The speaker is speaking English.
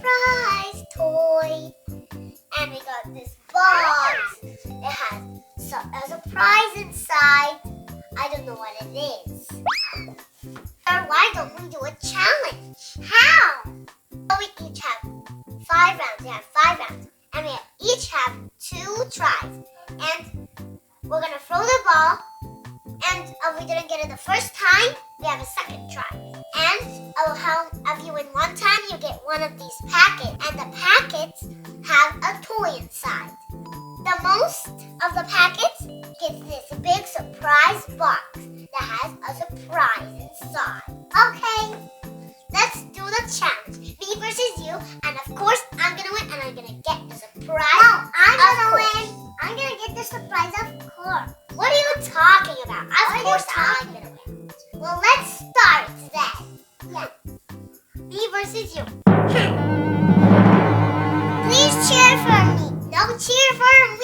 surprise toy. And we got this box. It has a surprise inside. I don't know what it is. Or why don't we do a challenge? How? So we each have 5 rounds. We have 5 rounds. And we each have 2 tries. And we're going to throw the ball. And if we didn't get it the first time, we have a second try. And if you win one time, you get one of these packets. And the packets have a toy inside. The most of the packets gets this big surprise box that has a surprise inside. Okay, let's do the challenge. Me versus you. And of course, I'm going to win and I'm going to get the surprise. No, I'm going to win. I'm going to get the surprise, of course. What are you talking about? Of course I'm going to win. Well, let's start then. Yeah. Me versus you. Please cheer for me. No cheer for me.